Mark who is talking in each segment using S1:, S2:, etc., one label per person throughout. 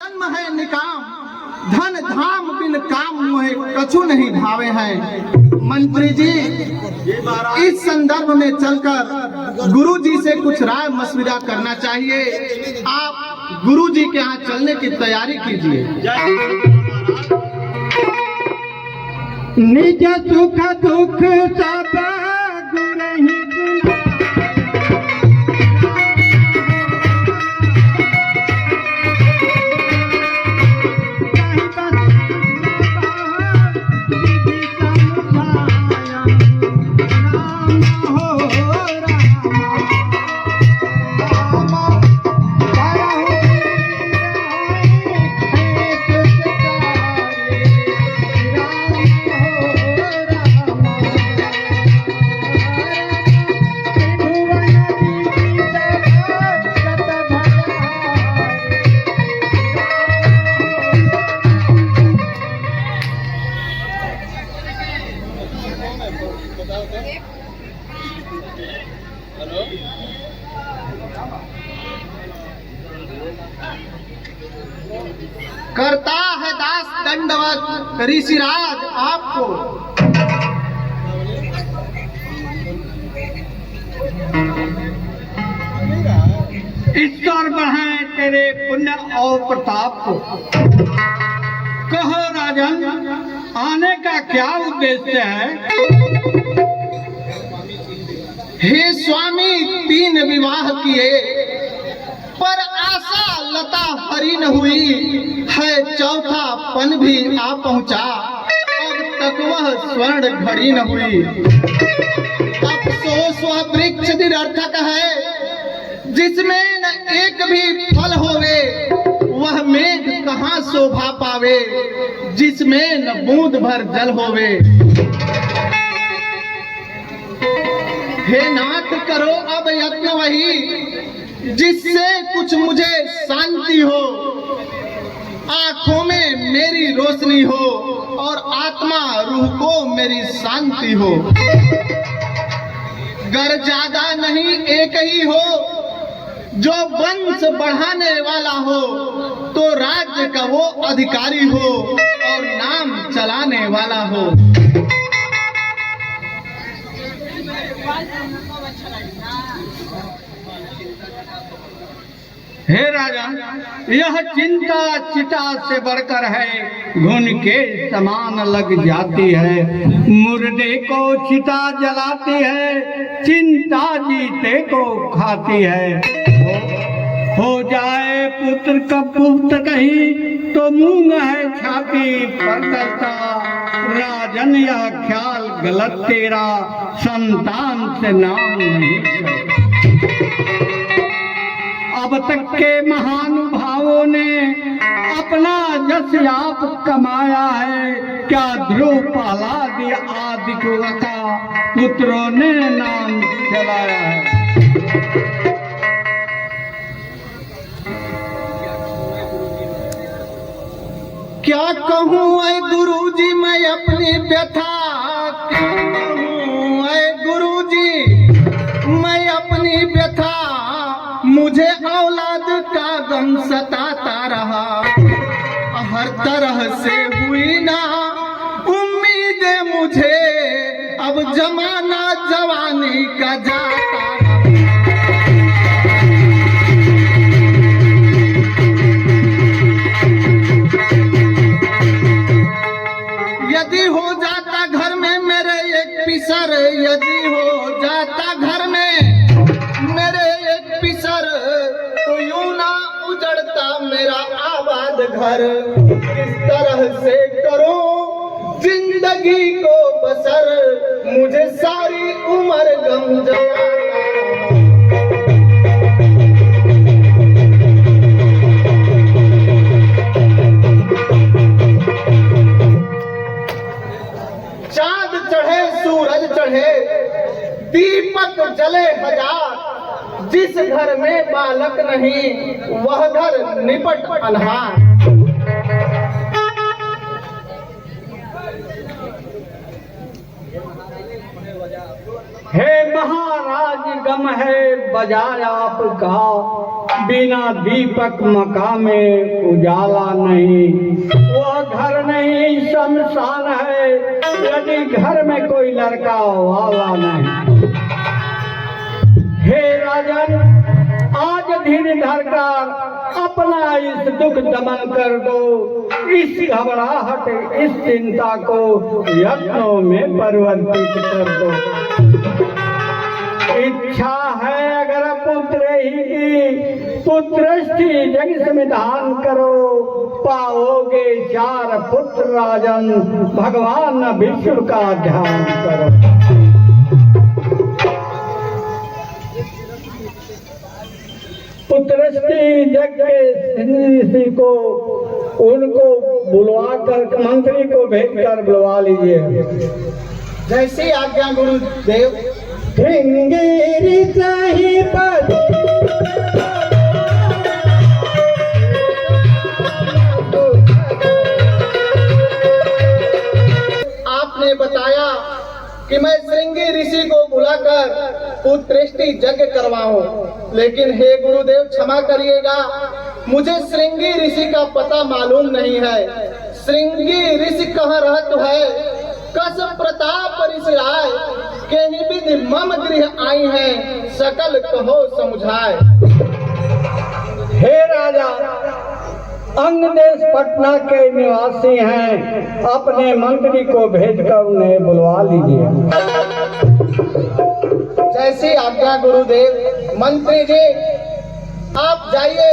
S1: जन्म है निकाम, धन धाम बिन काम मोहे कछु नहीं भावे हैं। मंत्री जी, इस संदर्भ में चलकर गुरु जी से कुछ राय मशविरा करना चाहिए। आप गुरु जी के यहाँ चलने की तैयारी कीजिए।
S2: निज सुख दुख सब गुरहि
S1: करता है दास दंडवत ऋषिराज आपको।
S2: ईश्वर बढ़ाए तेरे पुण्य और प्रताप को। कहो राजन, आने का क्या उद्देश्य है?
S1: हे स्वामी, 3 विवाह किए पर आशा लता हरी न हुई है, चौथा पन भी आ पहुंचा, अब तक वह स्वर्ण घड़ी न हुई। अफसोस वह वृक्ष निरर्थक है जिसमें न एक भी फल होवे, वह मेघ कहाँ शोभा पावे जिसमें न बूंद भर जल होवे। हे नाथ, करो अब यत्न वही जिससे कुछ मुझे शांति हो, आंखों में मेरी रोशनी हो और आत्मा रूह को मेरी शांति हो। गर ज्यादा नहीं एक ही हो, जो वंश बढ़ाने वाला हो, तो राज्य का वो अधिकारी हो और नाम चलाने वाला हो।
S2: हे राजा, यह चिंता चिता से बढ़कर है, घुन के समान लग जाती है। मुर्दे को चिता जलाती है, चिंता जीते को खाती है। हो जाए पुत्र का पुत्र कहीं तो मूंग है छाती पर करता। राजन, यह ख्याल गलत तेरा, संतान से नाम नहीं चलता। अब तक के महानुभावों ने अपना यश आप कमाया है, क्या ध्रुव प्रहलाद आदि का पुत्रों ने नाम चलाया है।
S1: क्या कहूँ ऐ गुरु जी मैं अपनी व्यथा, क्या कहूँ ऐ गुरु जी मैं अपनी व्यथा, मुझे औलाद का गम सताता रहा, हर तरह से हुई ना उम्मीद मुझे, अब जमाना जवानी का जाता रहा। यदि हो जाता घर में मेरे एक पिसर, यदि हो जाता घर में मेरे एक पिसर, तो यूं ना उजड़ता मेरा आबाद घर। किस तरह से करूं जिंदगी को बसर, मुझे सारी उम्र गम जलाता। चांद चढ़े सूरज चढ़े दीपक जले हजार, जिस घर में बालक नहीं वह घर निपट अनहार।
S2: हे महाराज, गम है बजाय आपका, बिना दीपक मकान में उजाला नहीं, वह घर नहीं शमशान है, यदि घर में कोई लड़का वाला नहीं। हे राजन, आज धीरे धरकर अपना इस दुख दमन कर दो, इस घबराहट इस चिंता को यत्नों में परिवर्तित कर दो। इच्छा है अगर पुत्र ही की, पुत्रष्टि जग संविधान करो, पाओगे 4 पुत्र राजन, भगवान विष्णु का ध्यान करो। पुत्रष्टि जग के ऋषि को उनको बुलवा कर, मंत्री को भेज कर बुलवा लीजिए।
S1: जैसी आज्ञा गुरुदेव।
S2: श्रृंगेरी सही पद
S1: आपने बताया कि मैं श्रृंगी ऋषि को बुलाकर पुत्रष्टि यज्ञ करवाऊं, लेकिन हे गुरुदेव क्षमा करिएगा, मुझे श्रृंगी ऋषि का पता मालूम नहीं है। श्रृंगी ऋषि कहाँ रहत है? कस प्रताप ऋषिराय केहि विधि मम गृह आई है, सकल कहो समझाए।
S2: हे राजा, अंग देश पटना के निवासी हैं, अपने मंत्री को भेजकर उन्हें बुलवा लीजिए।
S1: जैसी आज्ञा गुरुदेव। मंत्री जी आप जाइए,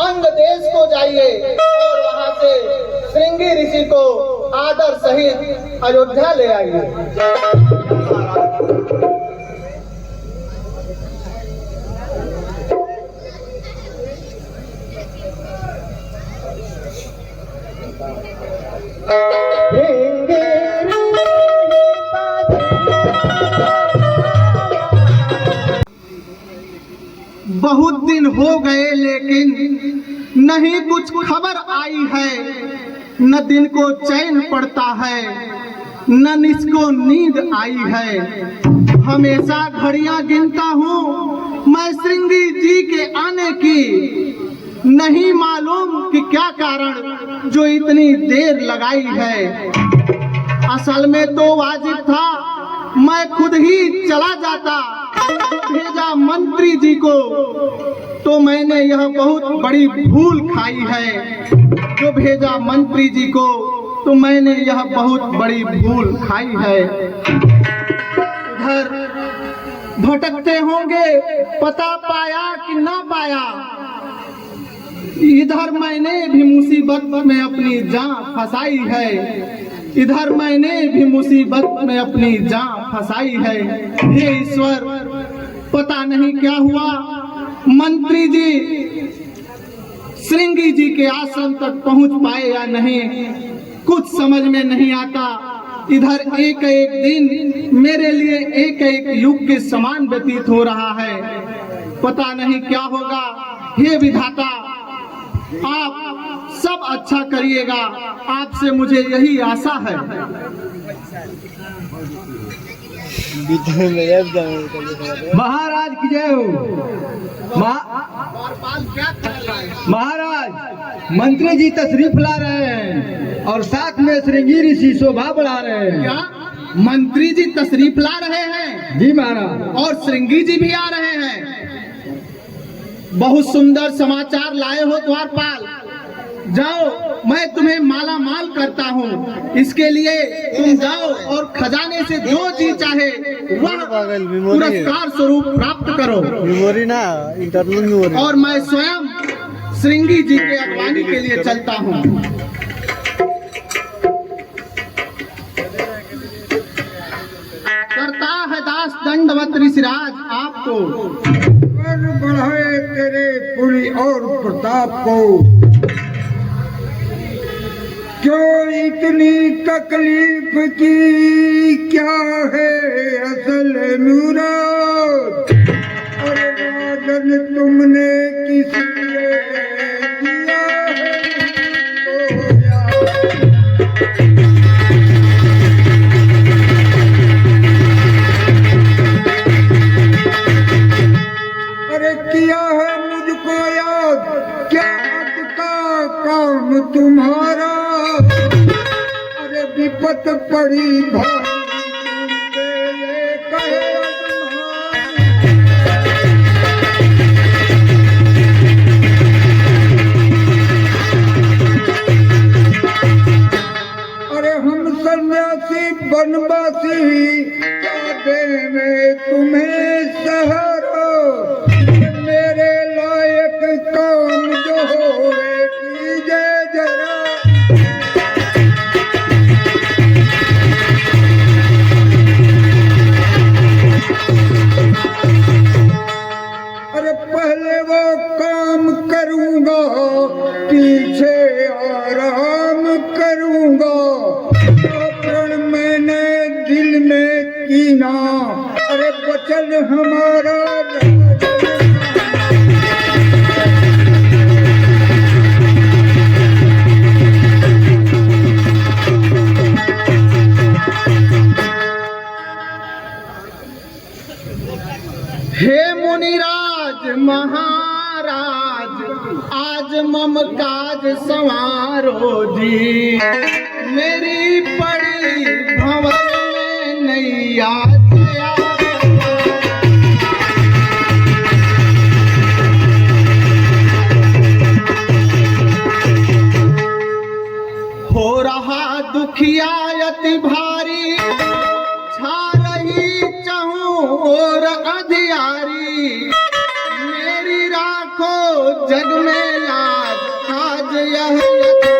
S1: अंग देश को जाइए और वहां से श्रृंगी ऋषि को आदर सहित अयोध्या ले आइए। बहुत दिन हो गए लेकिन नहीं कुछ खबर आई है, न दिन को चैन पड़ता है, न निस्को नींद आई है। हमेशा घड़ियां गिनता हूँ मैं श्रृंगी जी के आने की, नहीं मालूम कि क्या कारण जो इतनी देर लगाई है। असल में तो वाजिब था मैं खुद ही चला जाता, भेजा मंत्री जी को, तो मैंने यह बहुत बड़ी भूल खाई है। जो भेजा मंत्री जी को तो मैंने यह बहुत बड़ी भूल खाई है। घर भटकते होंगे, पता पाया कि ना पाया, इधर मैंने भी मुसीबत में अपनी जान फंसाई है, इधर मैंने भी मुसीबत में अपनी जान फंसाई है। हे ईश्वर, पता नहीं क्या हुआ, मंत्री जी श्रृंगी जी के आश्रम तक पहुंच पाए या नहीं, कुछ समझ में नहीं आता। इधर एक एक दिन मेरे लिए एक एक युग के समान व्यतीत हो रहा है, पता नहीं क्या होगा। हे विधाता, आप सब अच्छा करिएगा, आपसे मुझे यही आशा है।
S3: महाराज की जय हो। महाराज, मंत्री जी तशरीफ ला रहे हैं और साथ में श्रृंगी ऋषि शोभा बढ़ा रहे हैं।
S1: क्या मंत्री जी तशरीफ ला रहे हैं?
S3: जी महाराज।
S1: और श्रृंगी जी भी आ रहे हैं। बहुत सुंदर समाचार लाए हो द्वारपाल। जाओ, मैं तुम्हें माला माल करता हूँ, इसके लिए तुम जाओ और खजाने से जो जी चाहे वह पुरस्कार स्वरूप प्राप्त करो।
S3: मेमोरी ना, इंटरनल मेमोरी।
S1: और मैं स्वयं श्रृंगी जी के अगवानी के लिए चलता हूँ। करता है दास दंडवत ऋषिराज आपको।
S2: बढ़ाए तेरे पुरी और प्रताप को, क्यों इतनी तकलीफ की, क्या है असल मुराद? अरे राजन तुमने किस लिए किया है तो याद? अरे किया है मुझको
S3: काम तुम्हारा, अरे विपत पड़ी भारी तुमसे कहे अरे हम सन्यासी बनवासी चाहते में तुम्हें सहारा, मेरे लायक काम जो होवे कीजिए जरा। अरे पहले वो काम करूंगा, पीछे आराम करूंगा, जो प्रण मैंने दिल में कीना, अरे वचन हमारा
S1: हे मुनिराज महाराज, आज मम काज संवारो जी, मेरी पड़ी भंवर में नैया दया। हो रहा दुखिया अति भारी, छा रही चहूं और अधियारी, मेरी राखो जग में लाज, आज यह यत्न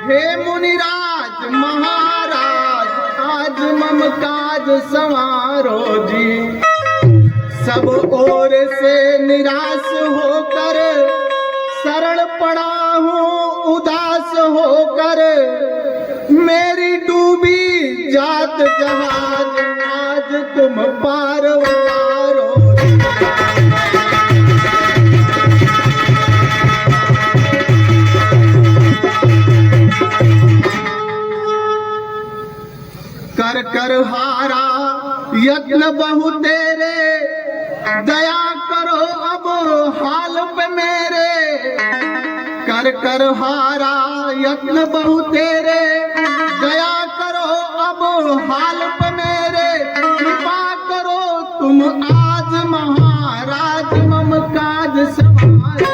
S1: हे मुनिराज महाराज, आज मम काज संवारो जी, सब ओर से निराश होकर शरण पड़ा हूँ उदास होकर, मेरी डूबी जात जहाज, आज तुम पार उतारो। कर कर हारा यत्न बहु तेरे, दया करो अब हाल पे मेरे, कर कर हारा यत्न बहु तेरे, दया करो अब हाल पे मेरे, कृपा करो तुम आज महाराज मम काज संवारो।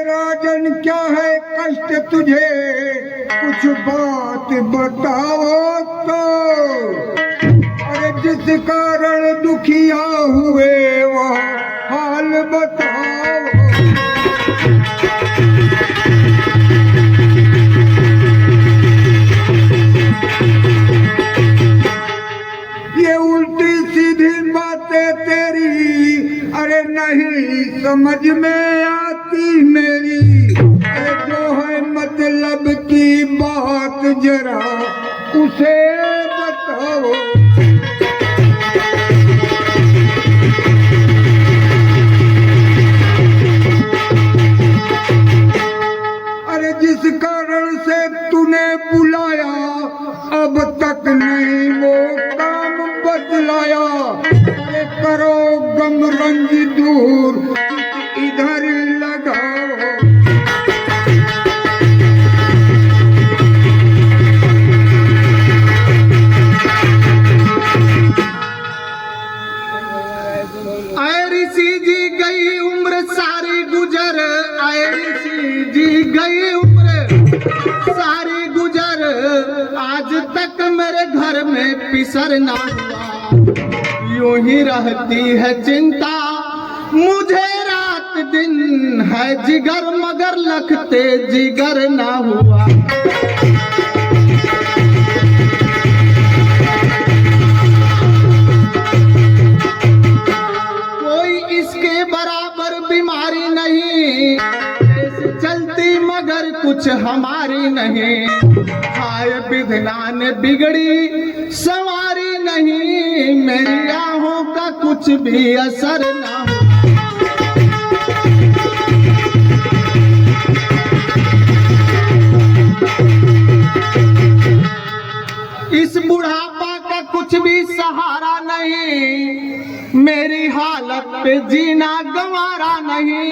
S3: राजन क्या है कष्ट तुझे, कुछ बात बताओ तो, अरे जिस कारण दुखिया हुए वह हाल बताओ। ये उल्टी सीधी बातें तेरी, अरे नहीं समझ में आती मेरी, अरे जो है मतलब की बात जरा उसे बताओ। अरे जिस कारण से तूने बुलाया, अब तक नहीं वो काम बदलाया, अरे करो गम रंज दूर इधर लगाओ।
S1: आए ऋषि जी गई उम्र सारी गुजर, आए ऋषि जी गई उम्र सारी गुजर, आज तक मेरे घर में पिसर ना हुआ, यूं ही रहती है चिंता मुझे रात दिन, है जिगर मगर लखते जिगर ना हुआ। कोई इसके बराबर बीमारी नहीं, ऐसे चलती मगर कुछ हमारी नहीं, हाय विधना ने बिगड़ी सवारी नहीं, मेरी आहों का कुछ भी असर ना हो। इस बुढ़ापा का कुछ भी सहारा नहीं, मेरी हालत पे जीना गंवारा नहीं।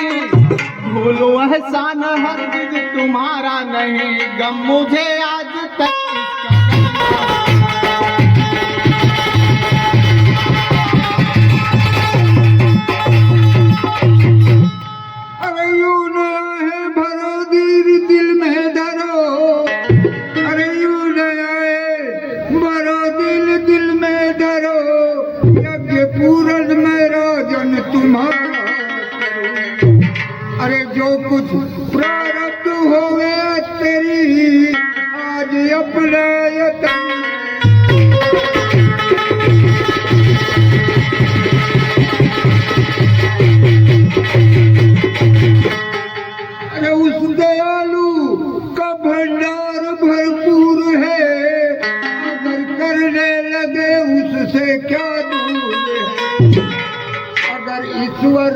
S1: भूलो एहसान हरगिज़ तुम्हारा नहीं, गम मुझे आज तक
S3: अरे यूं न है भरो दिल में धरो, अरे यूं न है भरो दिल में धरो, यज्ञ पूरन में राजन तुम्हारा करो। अरे जो कुछ प्रारब्ध हो गया तेरी, आज अपना यतन। अरे उस दयालु का भंडार भरपूर है, अगर करने लगे उससे क्या दूर है। अगर ईश्वर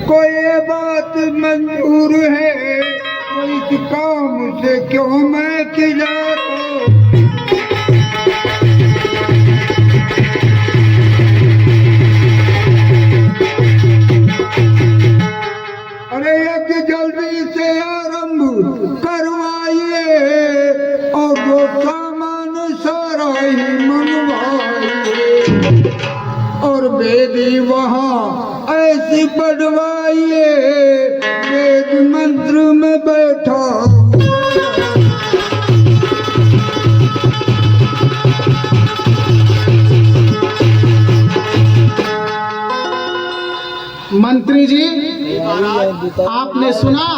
S3: को ये बात मंजूर है, तो इस काम से क्यों मैं किनारा। अरे यज्ञ जल्दी से आरंभ करवाइए, और वो सामान सारा ही मंगवाइए, और वेदी वहाँ ऐसी बढ़वाइए, वेद मंत्र में बैठा।
S1: मंत्री जी, आपने सुना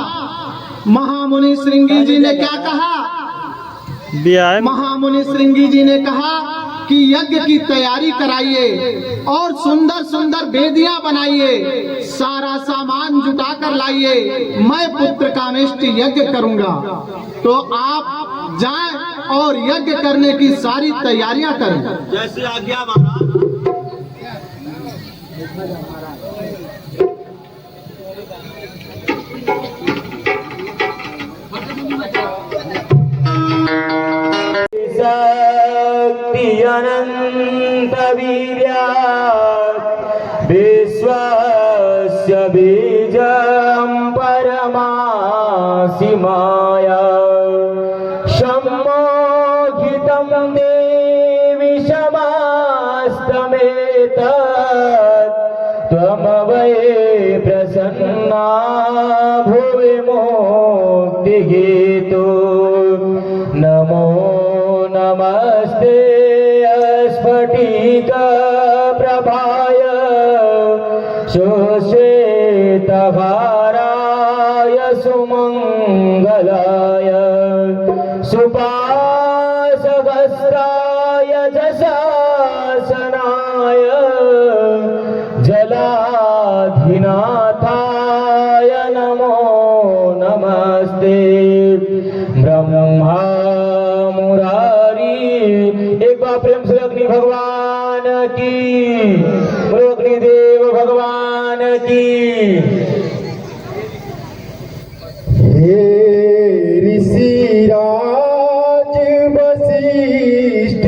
S1: महामुनि श्रृंगी जी ने क्या कहा? महामुनि श्रृंगी जी ने कहा कि यज्ञ की तैयारी कराइए और सुंदर सुंदर वेदियां बनाइए, सारा सामान जुटा कर लाइए, मैं पुत्र कामेष्टि यज्ञ करूंगा। तो आप जाएं और यज्ञ करने की सारी तैयारियां करें।
S4: जैसे आज्ञा महाराज। शक्ति अनंत वीर्यात् विश्वस्य बीजं परमासि माया सम्मोहितं देवि समास्तमेतत् त्वमवै प्रसन्ना भुवि मुक्तिहेतु नमो नमस्ते स्फटिक प्रभाय सुश्वेतहाराय सुमंगलाय सुपासहस्राय जशासनाय जलाधिनाथाय नमो नमस्ते ब्रह्मा मुरारी। एक बार प्रेम से अग्नि भगवान की, अग्निदेव भगवान की।
S3: हे ऋषिराज वशिष्ठ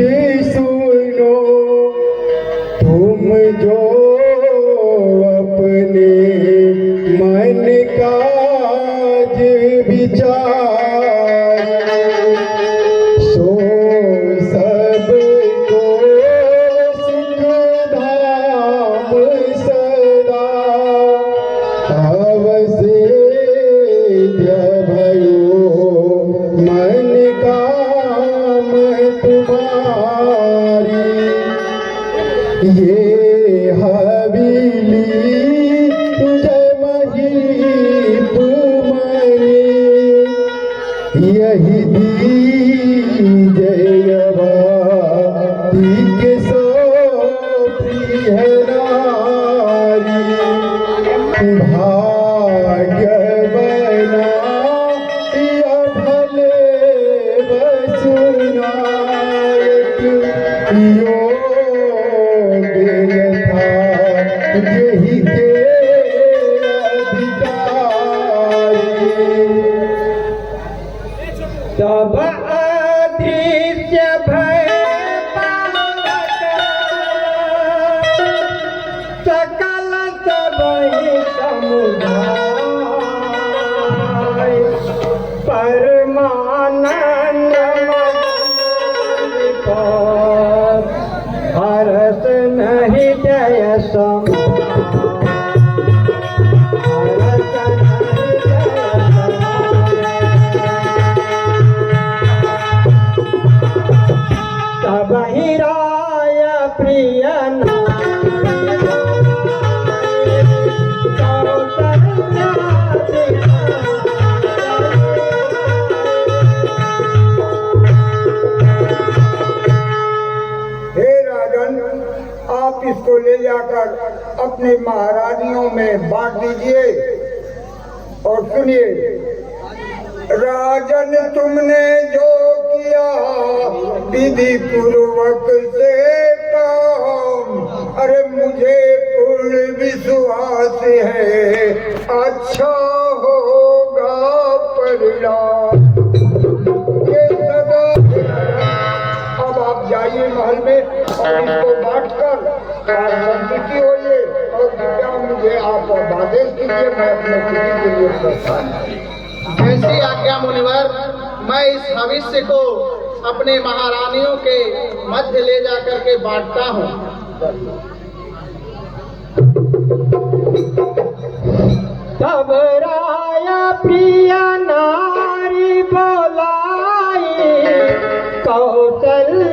S3: सुनो, तुम जो अपने मन काज विचार, सो सबको सुख धाम सदा अवसेद्य भयो मन काम तुम्हारी। ये हवेली जय महीप मणि, यही जयवती के सो प्रिय नारी। भाग्य बना या भले बसुनायक, यो यही के अधिकारी तब अदृश्य भय सकल सबहि समुदाय परमानंद हरस नहीं जय सम तब ही राय प्रिय आप इसको ले जाकर अपने महारानियों में बांट दीजिए। और सुनिए, राजन तुमने जो किया विधि पूर्वक से काम, अरे मुझे पूर्ण विश्वास है अच्छा होगा परिणाम। ये सदा अब आप जाइए महल में और इसको बांटकर संतुष्टि होइए और कृपया मुझे आप आदेश कीजिए, मैं अपने किसी के लिए प्रस्थान।
S1: जैसी आज्ञा मुनिवर, मैं इस भविष्य को अपने महारानियों के मध्य ले जाकर के बांटता हूँ।
S3: तब राया प्रिय नारी बोलाई कौशल्या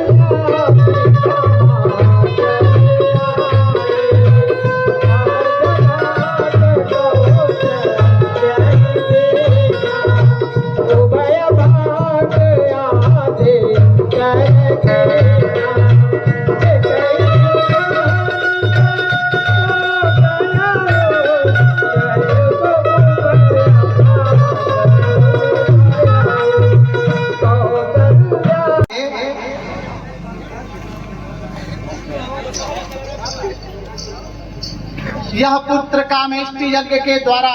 S1: यह पुत्र कामेष्टि यज्ञ के द्वारा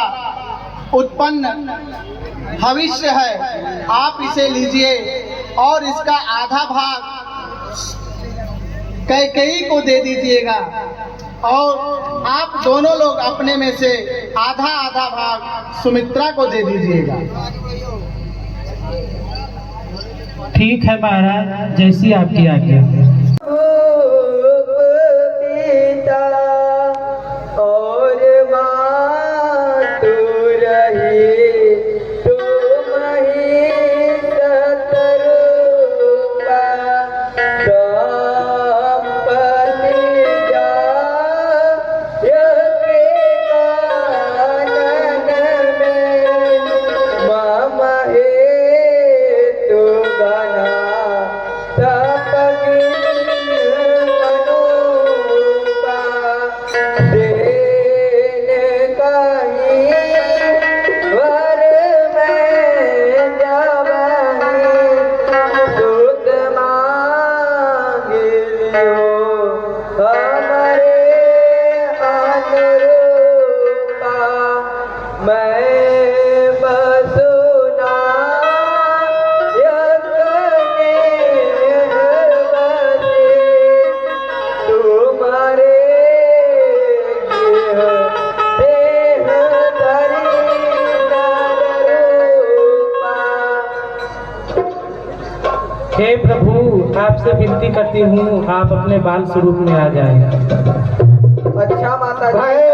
S1: उत्पन्न भविष्य है, आप इसे लीजिए और इसका आधा भाग कैकेयी को दे दीजिएगा और आप दोनों लोग अपने में से आधा आधा भाग सुमित्रा को दे दीजिएगा।
S5: ठीक है महाराज, जैसी आपकी आज्ञा। हे प्रभु, आपसे विनती करती हूँ, आप अपने बाल स्वरूप में आ जाएं।
S3: अच्छा माता जी।